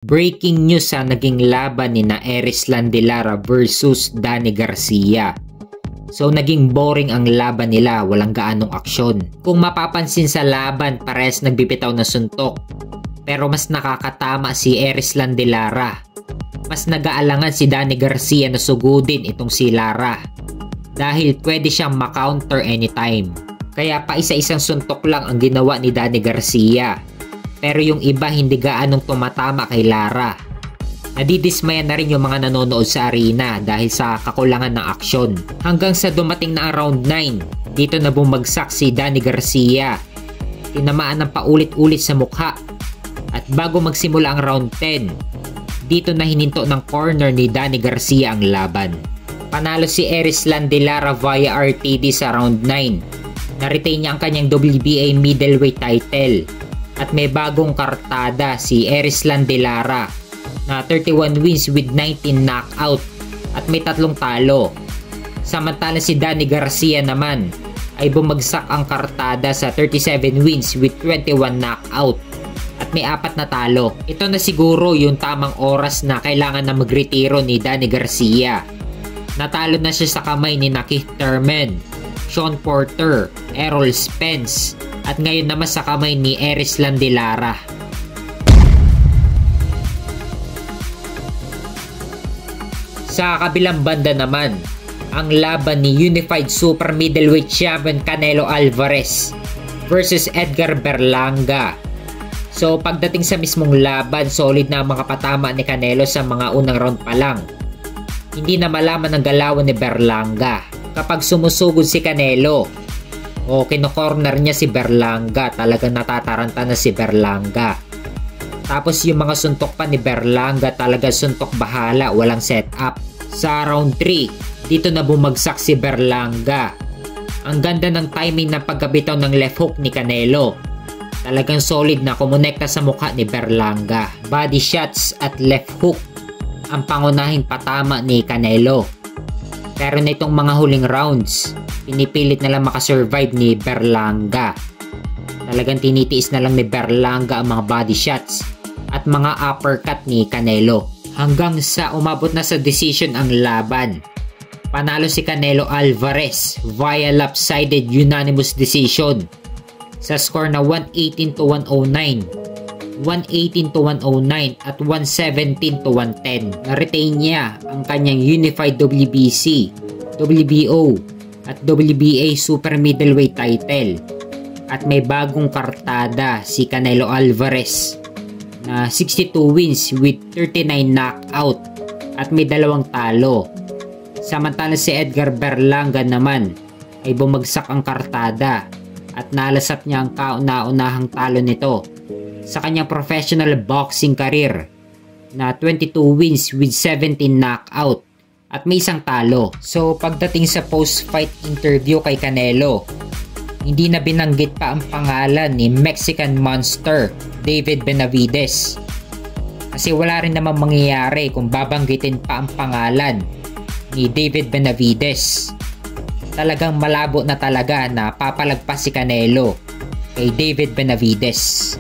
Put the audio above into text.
Breaking news sa naging laban ni na Erislan de Lara versus Danny Garcia. So naging boring ang laban nila, walang gaanong aksyon. Kung mapapansin sa laban, parehas nagbibitaw na suntok. Pero mas nakakatama si Erislan de Lara. Mas nag-aalangan si Danny Garcia na sugudin itong si Lara. Dahil pwede siyang ma-counter anytime. Kaya pa isa-isang suntok lang ang ginawa ni Danny Garcia. Pero yung iba hindi gaanong tumatama kay Lara. Nadidismaya na rin yung mga nanonood sa arena dahil sa kakulangan ng aksyon. Hanggang sa dumating na ang round 9, dito na bumagsak si Danny Garcia. Tinamaan ng paulit-ulit sa mukha. At bago magsimula ang round 10, dito na hininto ng corner ni Danny Garcia ang laban. Panalo si Erislan de Lara via RTD sa round 9. Na-retain niya ang kanyang WBA middleweight title. At may bagong kartada si Erislan de Lara na 31 wins with 19 knockout at may 3 talo. Samantalang si Danny Garcia naman ay bumagsak ang kartada sa 37 wins with 21 knockout at may 4 na talo. Ito na siguro yung tamang oras na kailangan na magretiro ni Danny Garcia. Natalo na siya sa kamay ni Keith Thurman, Sean Porter, Errol Spence at ngayon naman sa kamay ni Erislan de Lara. Sa kabilang banda naman, ang laban ni Unified Super Middleweight Champion Canelo Alvarez versus Edgar Berlanga. So pagdating sa mismong laban, solid na ang mga patama ni Canelo sa mga unang round pa lang. Hindi na malaman ang galawan ni Berlanga. Kapag sumusugod si Canelo o kino-corner niya si Berlanga, talagang natataranta na si Berlanga. Tapos yung mga suntok pa ni Berlanga, talaga suntok bahala, walang setup. Sa round 3, dito na bumagsak si Berlanga. Ang ganda ng timing ng pagkabitaw ng left hook ni Canelo. Talagang solid na kumonekta sa mukha ni Berlanga. Body shots at left hook ang pangunahing patama ni Canelo. Pero nitong mga huling rounds, pinipilit na lang makasurvive ni Berlanga. Talagang tinitiis na lang ni Berlanga ang mga body shots at mga uppercut ni Canelo. Hanggang sa umabot na sa decision ang laban. Panalo si Canelo Alvarez via lopsided unanimous decision sa score na 118-109, 118-109 at 117-110. Na-retain niya ang kanyang Unified WBC, WBO at WBA Super Middleweight title. At may bagong kartada si Canelo Alvarez na 62 wins with 39 knockout at may 2 talo. Samantala si Edgar Berlanga naman ay bumagsak ang kartada at nalasap niya ang kauna-unahang talo nito sa kanyang professional boxing career na 22 wins with 17 knockout at may 1 talo. So pagdating sa post-fight interview kay Canelo, hindi na binanggit pa ang pangalan ni Mexican Monster David Benavidez. Kasi wala rin naman mangyayari kung babanggitin pa ang pangalan ni David Benavidez. Talagang malabo na talaga na papalagpas si Canelo kay David Benavidez.